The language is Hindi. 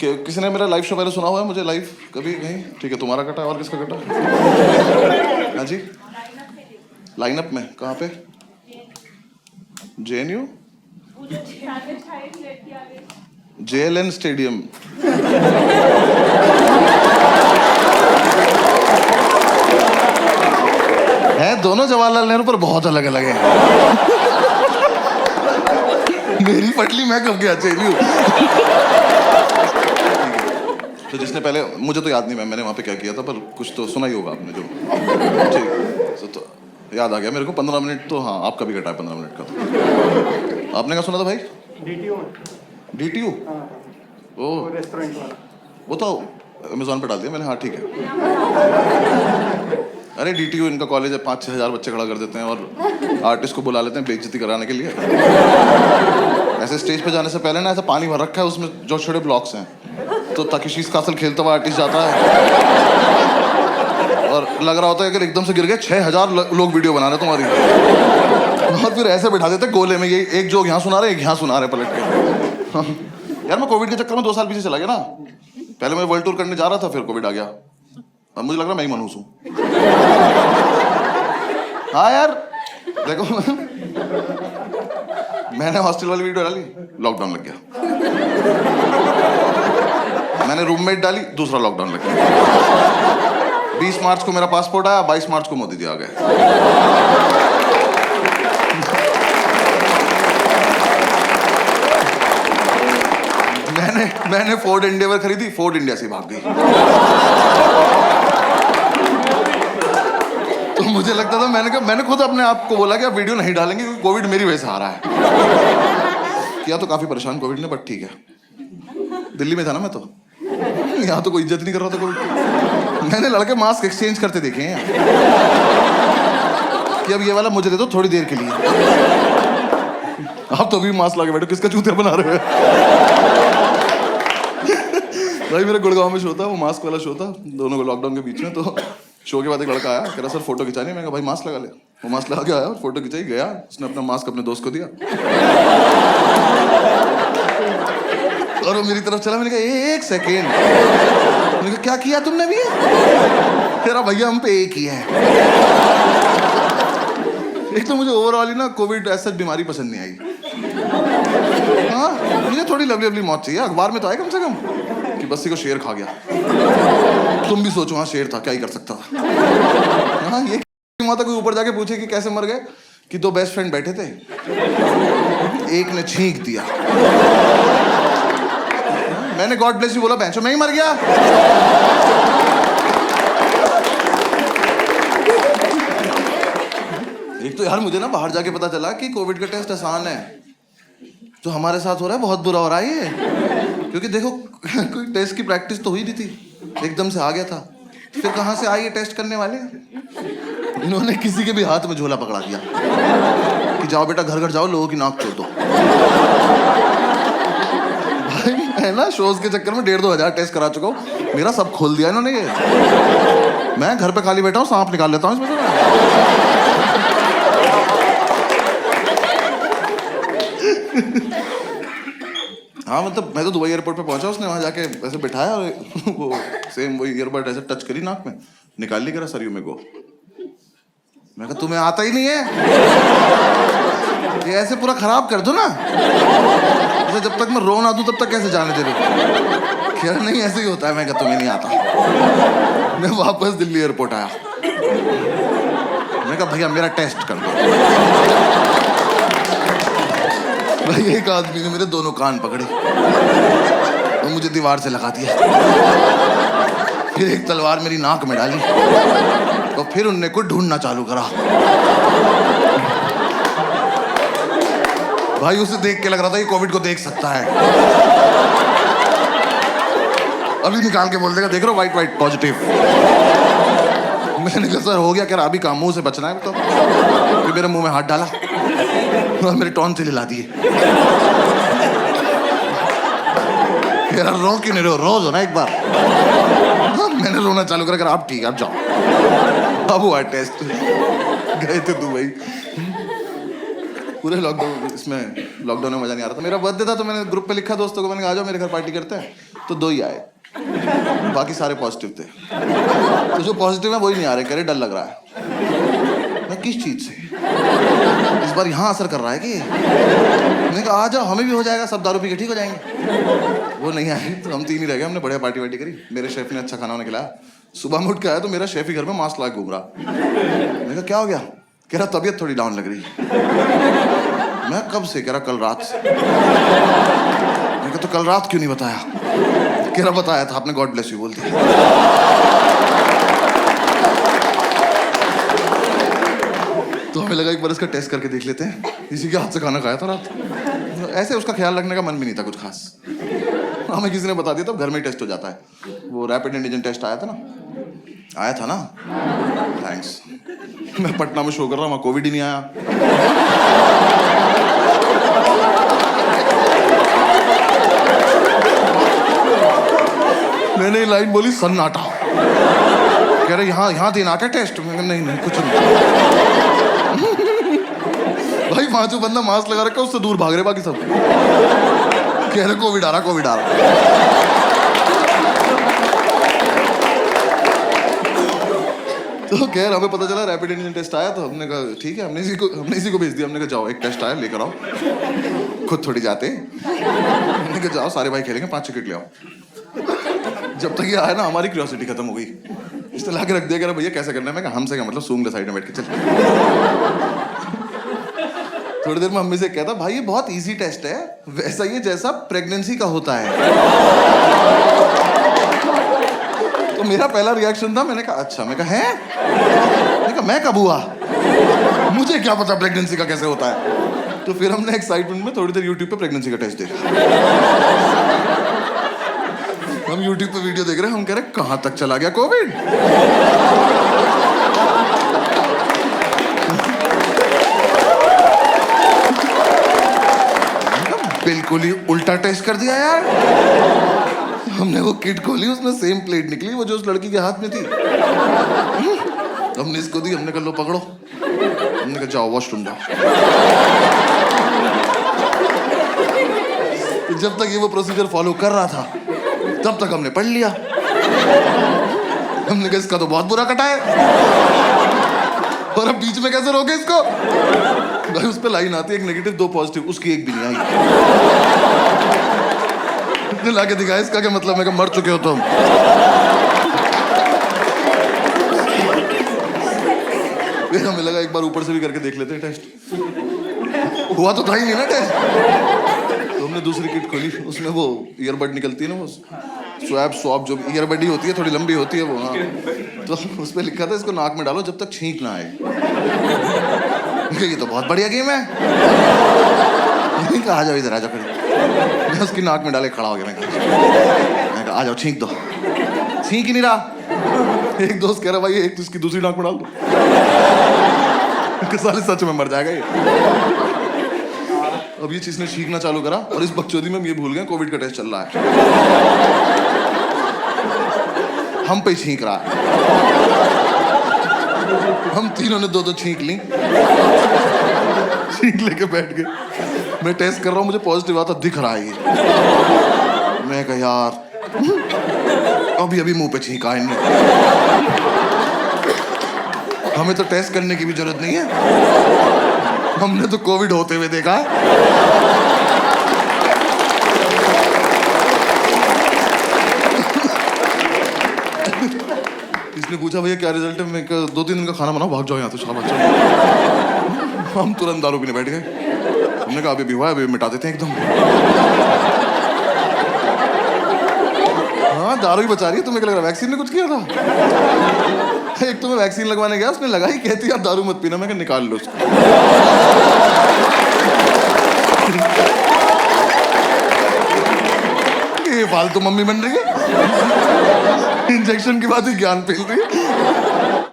किसी ने मेरा लाइव शो पहले सुना हुआ है मुझे लाइव कभी नहीं? ठीक है, तुम्हारा कटा और किसका कटा? हाँ जी, लाइनअप में कहाँ पे? JNU JLN stadium. है दोनों जवाहरलाल नेहरू पर बहुत अलग अलग है। मेरी पटली मैं कब गया JNU। तो जिसने पहले, मुझे तो याद नहीं मैंने वहाँ पे क्या किया था, पर कुछ तो सुना ही होगा आपने जो। ठीक तो याद आ गया मेरे को। 15 मिनट तो हाँ आपका भी कटा है 15 मिनट का। आपने क्या सुना था भाई? DTU ओह रेस्टोरेंट वाला, वो तो अमेजोन पे डाल दिया मैंने। हाँ ठीक है। अरे DTU इनका कॉलेज है, 5-6 हज़ार बच्चे खड़ा कर देते हैं और आर्टिस्ट को बुला लेते हैं बेइज्जती कराने के लिए। ऐसे स्टेज पे जाने से पहले ना ऐसा पानी भर रखा है उसमें जो छोटे ब्लॉक्स हैं, तो ताकिशीस कासल खेलता हुआ आर्टिस्ट जाता है और लग रहा होता है कि एकदम से गिर गए 6,000 लोग वीडियो बना रहे तुम्हारी, और फिर ऐसे बैठा देते गोले में, ये एक जोक यहाँ सुना रहे एक यहाँ सुना रहे पलट के। यार मैं कोविड के चक्कर में 2 साल पीछे चला गया ना। पहले मैं वर्ल्ड टूर करने जा रहा था, फिर कोविड आ गया। अब मुझे लग रहा मैं ही मनहूस हूँ। हाँ यार देखो मैंने हॉस्टल वाली वीडियो डाली, लॉकडाउन लग गया। मैंने रूममेट डाली, दूसरा लॉकडाउन लग गया। 20 मार्च को मेरा पासपोर्ट आया, 22 मार्च को मोदी जी आ गए। मैंने फोर्ड एंडेवर खरीदी, फोर्ड इंडिया से भाग गई। तो मुझे लगता था, मैंने खुद अपने आप को बोला कि आप वीडियो नहीं डालेंगे क्योंकि कोविड मेरी वजह से आ रहा है। किया तो काफी परेशान कोविड ने, बट ठीक है। दिल्ली में था ना मैं, तो यहाँ तो कोई इज्जत नहीं कर रहा था कोविड। मैंने लड़के मास्क एक्सचेंज करते देखे हैं कि अब ये वाला मुझे दे दो थोड़ी देर के लिए। आप तो अभी मास्क लगा बैठो, किसका चूतिया बना रहे हो? भाई मेरे गुड़गांव में शो था, वो मास्क वाला शो था, दोनों को लॉकडाउन के बीच में। तो शो के बाद एक लड़का आया, कह रहा सर फोटो खिंचानी है। मैं कहा भाई मास्क लगा ले। वो मास्क लगा के आया और फोटो खिंचाई, गया। उसने अपना मास्क अपने दोस्त को दिया और वो मेरी तरफ चला। मैंने कहा 1 सेकेंड। मैंने कहा क्या किया तुमने भी? तेरा भैया हम पे एक ही है। एक तो मुझे ओवरऑल ही ना कोविड ऐसा बीमारी पसंद नहीं आई। हाँ मुझे थोड़ी लवली मौत चाहिए। अखबार में तो आए कम से कम कि बस्सी को शेर खा गया। तुम भी सोचो, हाँ शेर था, क्या ही कर सकता था। हाँ ये माता कोई ऊपर जाके पूछे कि कैसे मर गए, कि 2 बेस्ट फ्रेंड बैठे थे, एक ने छींक दिया। मैंने गॉड ब्लेस यू बोला, बेंचो मैं ही मर गया। एक तो यार मुझे ना बाहर जाके पता चला कि कोविड का टेस्ट आसान है। जो हमारे साथ हो रहा है बहुत बुरा हो रहा है ये। क्योंकि देखो कोई टेस्ट की प्रैक्टिस तो हुई नहीं थी, एकदम से आ गया था। फिर कहाँ से आए ये टेस्ट करने वाले? इन्होंने किसी के भी हाथ में झोला पकड़ा दिया कि जाओ बेटा घर घर जाओ, लोगों की नाक तोड़ दो। भाई मैं ना शोज के चक्कर में 1,500-2 हज़ार टेस्ट करा चुका हूँ। मेरा सब खोल दिया इन्होंने। ये मैं घर पे खाली बैठा हूँ, सांप निकाल लेता हूँ इसमें से। हाँ मतलब मैं तो दुबई एयरपोर्ट पे पहुंचा, उसने वहां जाके ऐसे बिठाया और वो सेम वही ईयरबड ऐसे टच करी नाक में, निकाल ली, करा सर यू में गो। मैं कहा तुम्हें आता ही नहीं है, ये ऐसे पूरा खराब कर दो ना। तो जब तक मैं रो ना दूं तब तक कैसे जाने दे रहे? कह रहा नहीं ऐसे ही होता है। मैं कहा तुम्हें नहीं आता। मैं वापस दिल्ली एयरपोर्ट आया। मैं कहा भैया मेरा टेस्ट कर दो। भाई एक आदमी ने मेरे दोनों कान पकड़े और मुझे दीवार से लगा दिया। फिर एक तलवार मेरी नाक में डाली तो फिर उनने को ढूंढना चालू करा। भाई उसे देख के लग रहा था ये कोविड को देख सकता है। अभी निकाल के बोल देगा देख रहे हो वाइट पॉजिटिव। मैंने कहा सर हो गया? कह रहा अभी काम, मुंह से बचना है। तो फिर मेरे मुंह में हाथ डाला और मेरे टॉन से हिला दिए। कह रहा रो क्यों नहीं रहे हो, रोज हो ना एक बार। मैंने रोना चालू करा, आप ठीक है आप जाओ। अब हुआ टेस्ट, गए थे दुबई। पूरे लॉकडाउन में मजा नहीं आ रहा था। मेरा बर्थडे था तो मैंने ग्रुप पे लिखा दोस्तों को, मैंने कहा आ जाओ मेरे घर पार्टी करते हैं। तो 2 ही आए, बाकी सारे पॉजिटिव थे। तो जो पॉजिटिव है वही नहीं आ रहे, कह रहे डर लग रहा है। मैं किस चीज से? इस बार यहाँ असर कर रहा है कि? मैंने कहा आ जाओ, हमें भी हो जाएगा, सब दारू पी के ठीक हो जाएंगे। वो नहीं आए, तो हम 3 ही रह गए। हमने बढ़िया पार्टी वार्टी करी, मेरे शेफ ने अच्छा खाना वाना खिलाया। सुबह में उठ के आया तो मेरा शेफ ही घर में मास्क लगा घूम रहा। मैंने कहा क्या हो गया? कह रहा तबीयत थोड़ी डाउन लग रही। मैं कब से? कह रहा कल रात से। मैंने कहा तो कल रात क्यों नहीं बताया? कह रहा बताया था, आपने गॉड ब्लेस यू बोल दिया। तो हमें लगा एक बार इसका टेस्ट करके देख लेते हैं, इसी के हाथ से खाना खाया था रात। ऐसे उसका ख्याल रखने का मन भी नहीं था कुछ खास। हमें किसी ने बता दिया तब घर में ही टेस्ट हो जाता है। वो रैपिड एंटीजन टेस्ट आया था ना? थैंक्स। मैं पटना में शो कर रहा हूँ, वहाँ कोविड ही नहीं आया। मैंने लाइन बोली सन्नाटा। कह रहे यहाँ देना क्या टेस्ट? नहीं कुछ नहीं। भाई वहां जो बंदा मास्क लगा रखा उससे दूर भाग रहे बाकी सब। कह रहे कोविड आ रहा। तो खैर हमें पता चला रैपिड एंटीजन टेस्ट आया, तो हमने कहा ठीक है, हमने इसी को भेज दिया। हमने कहा जाओ एक टेस्ट आया लेकर आओ, खुद थोड़ी जाते। हमने कहा जाओ सारे भाई खेलेंगे, 5 टिकट ले आओ। जब तक ये आया ना हमारी क्यूरियोसिटी खत्म हो गई। इसने ला के रख दिया, कह रहा भैया कैसे करना है? मैं कहा हमसे क्या मतलब, सूंघ ले साइड में बैठ के चल। थोड़ी देर में मम्मी से कहता भाई ये बहुत इजी टेस्ट है, वैसा ही जैसा प्रेगनेंसी का होता है। तो मेरा पहला रिएक्शन था, मैंने कहा अच्छा। मैं कहा है? मैंने कहा मैं कब हुआ? मुझे क्या पता प्रेगनेंसी का कैसे होता है। तो फिर हमने एक्साइटमेंट में थोड़ी देर यूट्यूब पे प्रेगनेंसी का टेस्ट देखा। हम यूट्यूब पे वीडियो देख रहे हैं, हम कह रहे कहां तक चला गया कोविड। बिल्कुल ही उल्टा टेस्ट कर दिया यार। हमने वो किट खोली, उसमें सेम प्लेट निकली वो जो उस लड़की के हाथ में थी। हमने इसको दी, हमने कहा लो पकड़ो। हमने कहा जाओ वॉशरूम जाओ। जब तक ये वो प्रोसीजर फॉलो कर रहा था तब तक हमने पढ़ लिया। हमने कहा इसका तो बहुत बुरा कटा है, और अब बीच में कैसे रोके इसको? भाई उस पे लाइन आती है, एक नेगेटिव 2 पॉजिटिव, उसकी एक भी नहीं आई। लाके दिखाया इसका क्या मतलब? मैं कहा मर चुके हो तुम। फिर हमें लगा एक बार ऊपर से भी करके देख लेते हैं टेस्ट। हुआ तो था ही नहीं ना टेस्ट। तो हमने दूसरी किट खोली, उसमें वो ईयरबड निकलती है ना, वो स्वैब जो ईयरबड ही होती है, थोड़ी लंबी होती है वो। हाँ, तो उस पर लिखा था इसको नाक में डालो जब तक छींक ना आए। ये तो बहुत बढ़िया गेम है। आ जाओ इधर, आ जाओ। मैं उसकी नाक में डाले खड़ा हो गया। मैं कहा आ जाओ छींक दो। छींक ही नहीं रहा। एक दोस्त कह रहा भाई एक तो इसकी दूसरी नाक में डाल दो। साले सच में मर जाएगा ये। अब ये चीज ने छींकना चालू करा, और इस बकचोदी में हम ये भूल गए कोविड का टेस्ट चल रहा है। हम पे छींक रहा है। हम तीनों ने 2-2 छींक ली। छींक लेके बैठ गए। मैं टेस्ट कर रहा हूँ, मुझे पॉजिटिव आता दिख रहा है ये। मैं कहा यार अभी मुंह पे छींका इनने। हमें तो टेस्ट करने की भी जरूरत नहीं है, हमने तो कोविड होते हुए देखा है। इसने पूछा भैया क्या रिजल्ट है? मैं 2-3 दिन का खाना बनाओ, भाग जाओ यहाँ तो शाबाश। हम तुरंत दारू पीने बैठ गए। हमने कहा अभी हुआ है, अभी मिटा देते हैं एकदम। हाँ दारू ही बचा रही है। तुम्हें क्या लग रहा है वैक्सीन ने कुछ किया था? एक तो मैं वैक्सीन लगवाने गया, उसने लगाई, कहती यार दारू मत पीना। मैं कहा निकाल लो उसको। ये फालतू मम्मी बन रही है। इंजेक्शन के बाद ही ज्ञान फैल रही है।